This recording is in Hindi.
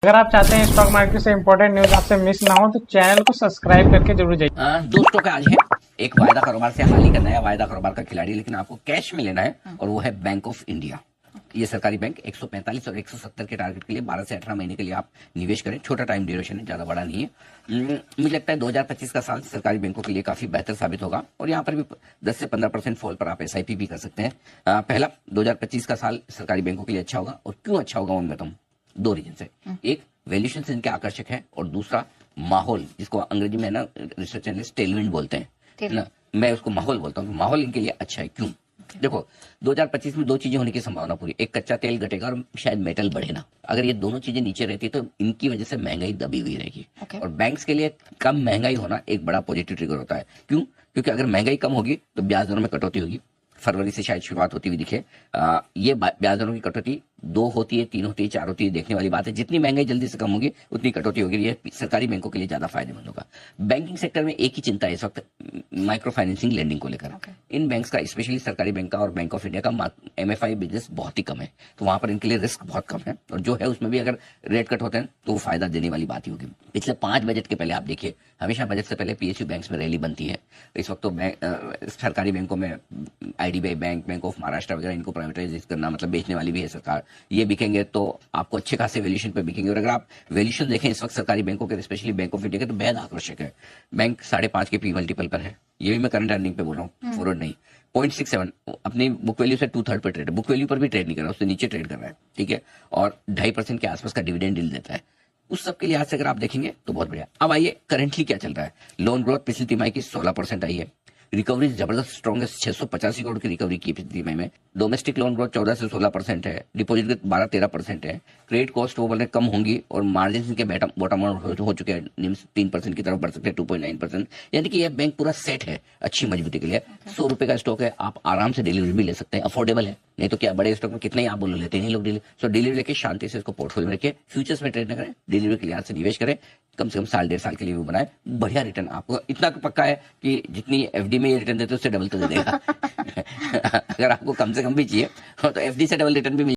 अगर आप चाहते हैं स्टॉक मार्केट से इंपॉर्टेंट न्यूज आपसे मिस ना हो तो चैनल को सब्सक्राइब करके जरूर जाइए। दो स्टॉक आज है। एक वायदा कारोबार से हाल ही का नया वायदा कारोबार का खिलाड़ी, लेकिन आपको कैश में लेना है, और वो है बैंक ऑफ इंडिया। ये सरकारी बैंक 145 और 170 के टारगेट के लिए 12 से 18 महीने के लिए आप निवेश करें। छोटा टाइम ड्यूरेशन है, ज्यादा बड़ा नहीं है। मुझे लगता है 2025 का साल सरकारी बैंकों के लिए काफी बेहतर साबित होगा, और यहाँ पर भी 10 से 15% फॉल पर आप एसआईपी भी कर सकते हैं। पहला, 2025 का साल सरकारी बैंकों के लिए अच्छा होगा, और क्यों अच्छा होगा वो मैं बताऊं। दो रीजन से, एक वैल्यूएशन से इनके आकर्षक है, और दूसरा माहौल, जिसको अंग्रेजी में ना रिसर्च एनालिस्ट टेलविंड बोलते हैं ना, मैं उसको माहौल बोलता हूँ। माहौल इनके लिए अच्छा है। क्यों? देखो, 2025 में दो चीजें होने की संभावना पूरी। एक, कच्चा तेल घटेगा और शायद मेटल बढ़े ना। अगर ये दोनों चीजें नीचे रहती तो इनकी वजह से महंगाई दबी हुई रहेगी। और बैंक्स के लिए कम महंगाई होना एक बड़ा पॉजिटिव ट्रिगर होता है। क्यों? क्योंकि अगर महंगाई कम होगी तो ब्याज दरों में कटौती होगी। फरवरी से शायद शुरुआत होती हुई दिखे। ये ब्याज दरों की कटौती 2 होती है, 3 होती है, 4 होती है, देखने वाली बात है। जितनी महंगाई जल्दी से कम होगी उतनी कटौती होगी। ये सरकारी बैंकों के लिए ज्यादा फायदेमंद होगा। बैंकिंग सेक्टर में एक ही चिंता है इस वक्त, माइक्रो फाइनेंसिंग लेंडिंग को लेकर। इन बैंक्स का, स्पेशली सरकारी बैंक का और बैंक ऑफ इंडिया का एमएफआई बिजनेस बहुत ही कम है, तो वहां पर इनके लिए रिस्क बहुत कम है। और जो है उसमें भी अगर रेट कट होते हैं तो वो फायदा देने वाली बात ही होगी। पिछले 5 बजट के पहले आप देखिए, हमेशा बजट से पहले पीएसयू बैंक्स में रैली बनती है। इस वक्त तो सरकारी बैंकों में IDBI bank, bank of Maharashtra वगैरह, इनको प्राइवेटाइज करना मतलब बेचने वाली भी है सरकार। ये बिकेंगे तो आपको अच्छे खासे वैल्यूएशन पे बिकेंगे। और अगर आप वैल्यूएशन देखें इस वक्त सरकारी बैंकों के, स्पेशली बैंक ऑफ इंडिया के, तो बेहद आकर्षक है। बैंक 5.5 के पी मल्टीपल पर है। ये भी मैं करंट अर्निंग पे बोल रहा हूँ, फॉरवर्ड नहीं। 0.67 अपनी बुक वैल्यू से 2/3 पे ट्रेड है। बुक वैल्यू पर भी ट्रेड नहीं कर रहा, उससे नीचे ट्रेड कर रहा है, ठीक है। और 2.5% के आसपास का डिविडेंड डील देता है। उस सब के लिहाज से अगर आप देखेंगे तो बहुत बढ़िया। अब आइए, करंटली क्या चल रहा है। लोन ग्रोथ पिछली तिमाही की 16% आई है। रिकवरी जबरदस्त स्ट्रॉन्गेस्ट 685 करोड़ की रिकवरी की पिछली तिमाही में। डोमेस्टिक लोन ग्रोथ 14 से 16% है। डिपॉजिट ग्रोथ 12-13% है। क्रेडिट कॉस्ट वो बोले कम होंगी, और मार्जिन इनके बॉटम आउट हो चुके हैं। निम्स 3% की तरफ बढ़ सकते हैं, 2.9%। यानी कि यह बैंक पूरा सेट है अच्छी मजबूती के लिए। 100 रुपए का स्टॉक है, आप आराम से डिलीवरी भी ले सकते हैं, अफोर्डेबल है। नहीं तो क्या, बड़े स्टॉक में कितने ही आप बोलो लेते हैं लोग डिलीवरी। सो डिलीवरी लेके शांति से इसको पोर्टफोलियो में रखिए। फ्यूचर्स में ट्रेड न करें, डिलीवरी के लिहाज से निवेश करें। कम से कम साल 1.5 साल के लिए भी बनाए, बढ़िया रिटर्न आपको इतना पक्का है कि जितनी एफडी में ये रिटर्न देते उससे डबल तो दे देगा। अगर आपको कम से कम भी चाहिए तो एफडी से डबल रिटर्न भी मिल